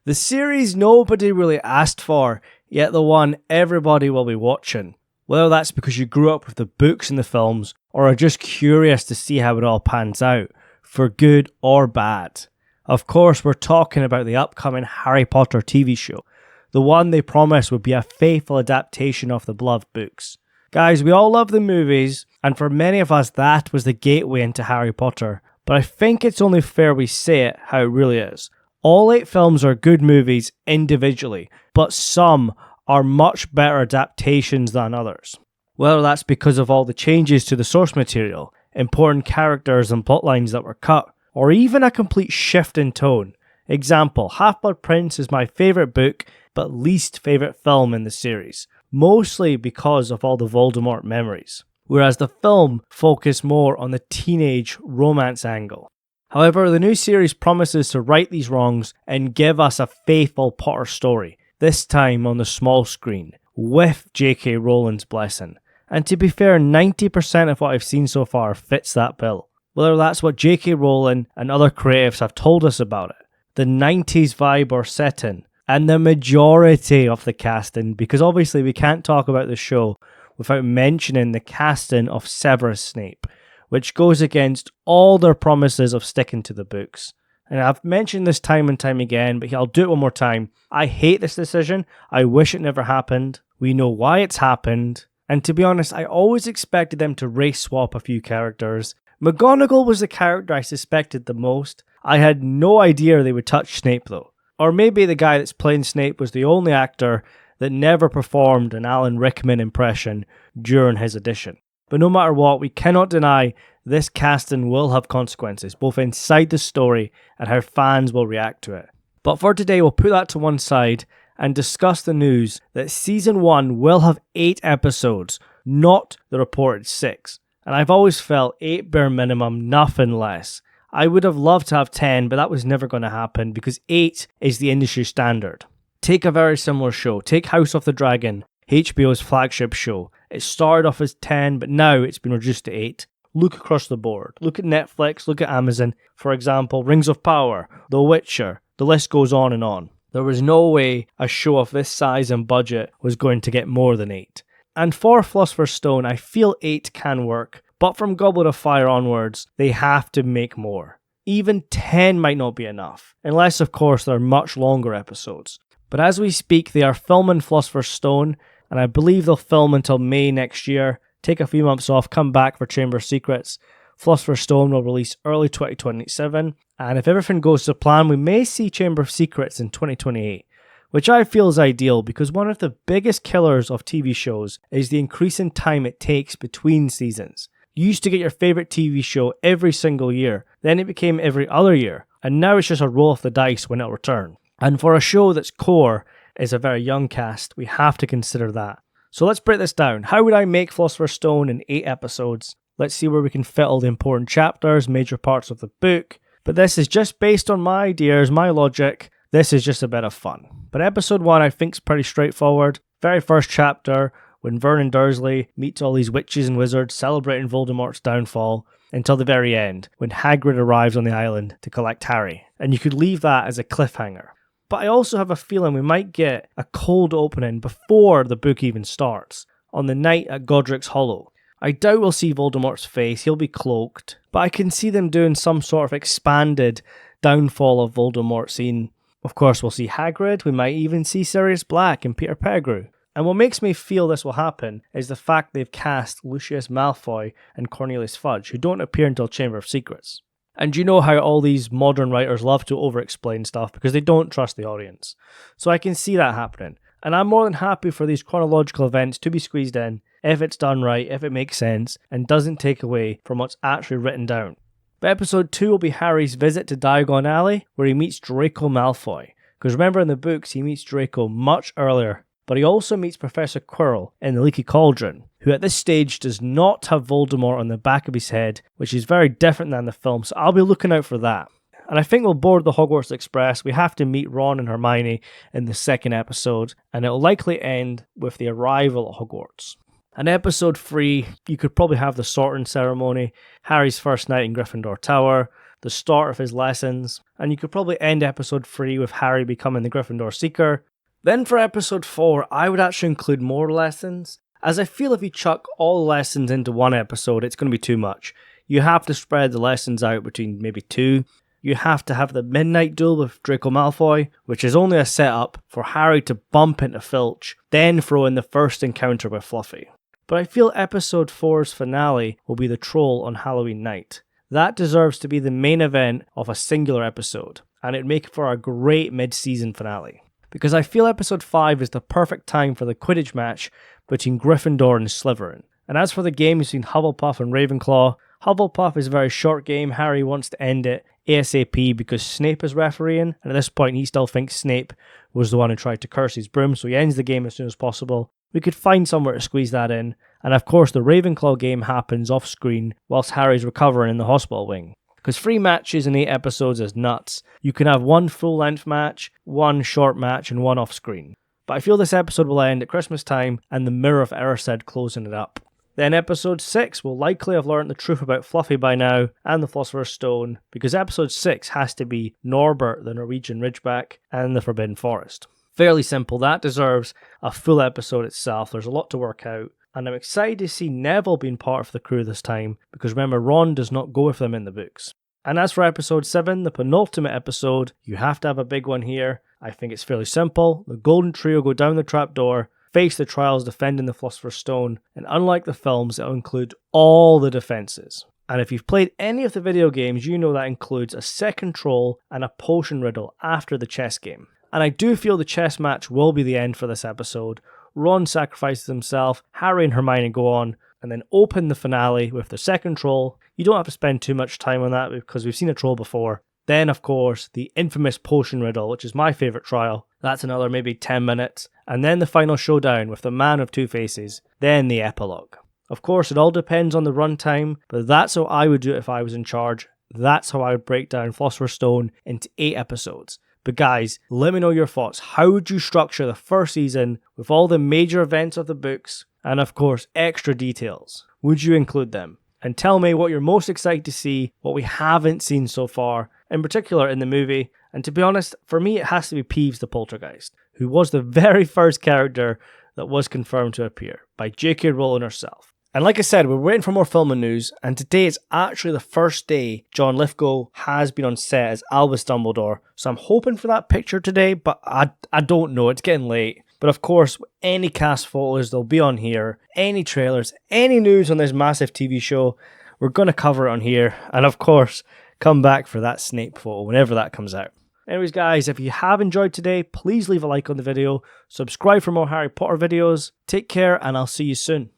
The series nobody really asked for, yet the one everybody will be watching. Whether that's because you grew up with the books and the films, or are just curious to see how it all pans out, for good or bad. Of course, we're talking about the upcoming Harry Potter TV show, the one they promised would be a faithful adaptation of the beloved books. Guys, we all love the movies, and for many of us that was the gateway into Harry Potter, but I think it's only fair we say it how it really is. All 8 films are good movies individually, but some are much better adaptations than others. Whether that's because of all the changes to the source material, important characters and plotlines that were cut, or even a complete shift in tone. Example, Half-Blood Prince is my favourite book, but least favourite film in the series, mostly because of all the Voldemort memories, whereas the film focused more on the teenage romance angle. However, the new series promises to right these wrongs and give us a faithful Potter story, this time on the small screen, with J.K. Rowling's blessing. And to be fair, 90% of what I've seen so far fits that bill. Whether that's what J.K. Rowling and other creatives have told us about it, the 90s vibe or setting, and the majority of the casting, because obviously we can't talk about the show without mentioning the casting of Severus Snape, which goes against all their promises of sticking to the books. And I've mentioned this time and time again, but I'll do it one more time. I hate this decision. I wish it never happened. We know why it's happened. And to be honest, I always expected them to race swap a few characters. McGonagall was the character I suspected the most. I had no idea they would touch Snape though. Or maybe the guy that's playing Snape was the only actor that never performed an Alan Rickman impression during his audition. But no matter what, we cannot deny this casting will have consequences, both inside the story and how fans will react to it. But for today, we'll put that to one side and discuss the news that Season 1 will have 8 episodes, not the reported 6. And I've always felt 8 bare minimum, nothing less. I would have loved to have 10, but that was never going to happen because 8 is the industry standard. Take a very similar show. Take House of the Dragon, HBO's flagship show. It started off as 10, but now it's been reduced to 8. Look across the board. Look at Netflix, look at Amazon. For example, Rings of Power, The Witcher. The list goes on and on. There was no way a show of this size and budget was going to get more than 8. And for Philosopher's Stone, I feel 8 can work, but from Goblet of Fire onwards, they have to make more. Even 10 might not be enough, unless of course they're much longer episodes. But as we speak, they are filming Philosopher's Stone, and I believe they'll film until May next year, take a few months off, come back for Chamber of Secrets. Philosopher's Stone will release early 2027, and if everything goes to plan, we may see Chamber of Secrets in 2028, which I feel is ideal because one of the biggest killers of TV shows is the increasing time it takes between seasons. You used to get your favourite TV show every single year, then it became every other year, and now it's just a roll of the dice when it'll return. And for a show that's core is a very young cast, we have to consider that. So let's break this down. How would I make Philosopher's Stone in 8 episodes? Let's see where we can fit all the important chapters, major parts of the book. But this is just based on my ideas, my logic. This is just a bit of fun. But episode 1 I think is pretty straightforward. Very first chapter, when Vernon Dursley meets all these witches and wizards celebrating Voldemort's downfall, until the very end, when Hagrid arrives on the island to collect Harry. And you could leave that as a cliffhanger. But I also have a feeling we might get a cold opening before the book even starts, on the night at Godric's Hollow. I doubt we'll see Voldemort's face, he'll be cloaked, but I can see them doing some sort of expanded downfall of Voldemort scene. Of course we'll see Hagrid, we might even see Sirius Black and Peter Pettigrew. And what makes me feel this will happen is the fact they've cast Lucius Malfoy and Cornelius Fudge, who don't appear until Chamber of Secrets. And you know how all these modern writers love to over-explain stuff because they don't trust the audience. So I can see that happening. And I'm more than happy for these chronological events to be squeezed in, if it's done right, if it makes sense, and doesn't take away from what's actually written down. But episode 2 will be Harry's visit to Diagon Alley, where he meets Draco Malfoy. Because remember in the books, he meets Draco much earlier. But he also meets Professor Quirrell in the Leaky Cauldron, who at this stage does not have Voldemort on the back of his head, which is very different than the film, so I'll be looking out for that. And I think we'll board the Hogwarts Express. We have to meet Ron and Hermione in the second episode, and it'll likely end with the arrival at Hogwarts. And episode 3, you could probably have the sorting ceremony, Harry's first night in Gryffindor Tower, the start of his lessons, and you could probably end episode 3 with Harry becoming the Gryffindor Seeker. Then for episode 4, I would actually include more lessons, as I feel if you chuck all the lessons into one episode, it's going to be too much. You have to spread the lessons out between maybe 2. You have to have the midnight duel with Draco Malfoy, which is only a setup for Harry to bump into Filch, then throw in the first encounter with Fluffy. But I feel episode 4's finale will be the troll on Halloween night. That deserves to be the main event of a singular episode, and it'd make for a great mid-season finale. Because I feel episode 5 is the perfect time for the Quidditch match between Gryffindor and Slytherin. And as for the game between Hufflepuff and Ravenclaw, Hufflepuff is a very short game. Harry wants to end it ASAP because Snape is refereeing, and at this point he still thinks Snape was the one who tried to curse his broom, so he ends the game as soon as possible. We could find somewhere to squeeze that in, and of course the Ravenclaw game happens off screen whilst Harry's recovering in the hospital wing. Because 3 matches in 8 episodes is nuts. You can have 1 full-length match, 1 short match, and 1 off-screen. But I feel this episode will end at Christmas time and the Mirror of Erised closing it up. Then episode 6 will likely have learned the truth about Fluffy by now and the Philosopher's Stone, because episode 6 has to be Norbert, the Norwegian Ridgeback, and the Forbidden Forest. Fairly simple, that deserves a full episode itself. There's a lot to work out, and I'm excited to see Neville being part of the crew this time, because remember, Ron does not go with them in the books. And as for episode 7, the penultimate episode, you have to have a big one here. I think it's fairly simple. The Golden Trio go down the trapdoor, face the trials defending the Philosopher's Stone, and unlike the films, it'll include all the defenses. And if you've played any of the video games, you know that includes a second troll and a potion riddle after the chess game. And I do feel the chess match will be the end for this episode. Ron sacrifices himself, Harry and Hermione go on, and then open the finale with the second troll. You don't have to spend too much time on that because we've seen a troll before. Then, of course, the infamous potion riddle, which is my favourite trial. That's another maybe 10 minutes. And then the final showdown with the Man of Two Faces. Then the epilogue. Of course, it all depends on the runtime, but that's how I would do it if I was in charge. That's how I would break down Philosopher's Stone into 8 episodes. But guys, let me know your thoughts. How would you structure the first season with all the major events of the books and of course extra details? Would you include them? And tell me what you're most excited to see, what we haven't seen so far, in particular in the movie. And to be honest, for me it has to be Peeves the Poltergeist, who was the very first character that was confirmed to appear by J.K. Rowling herself. And like I said, we're waiting for more filming news, and today is actually the first day John Lithgow has been on set as Albus Dumbledore, so I'm hoping for that picture today, but I don't know, it's getting late. But of course, any cast photos, they'll be on here, any trailers, any news on this massive TV show, we're going to cover it on here, and of course, come back for that Snape photo whenever that comes out. Anyways guys, if you have enjoyed today, please leave a like on the video, subscribe for more Harry Potter videos, take care, and I'll see you soon.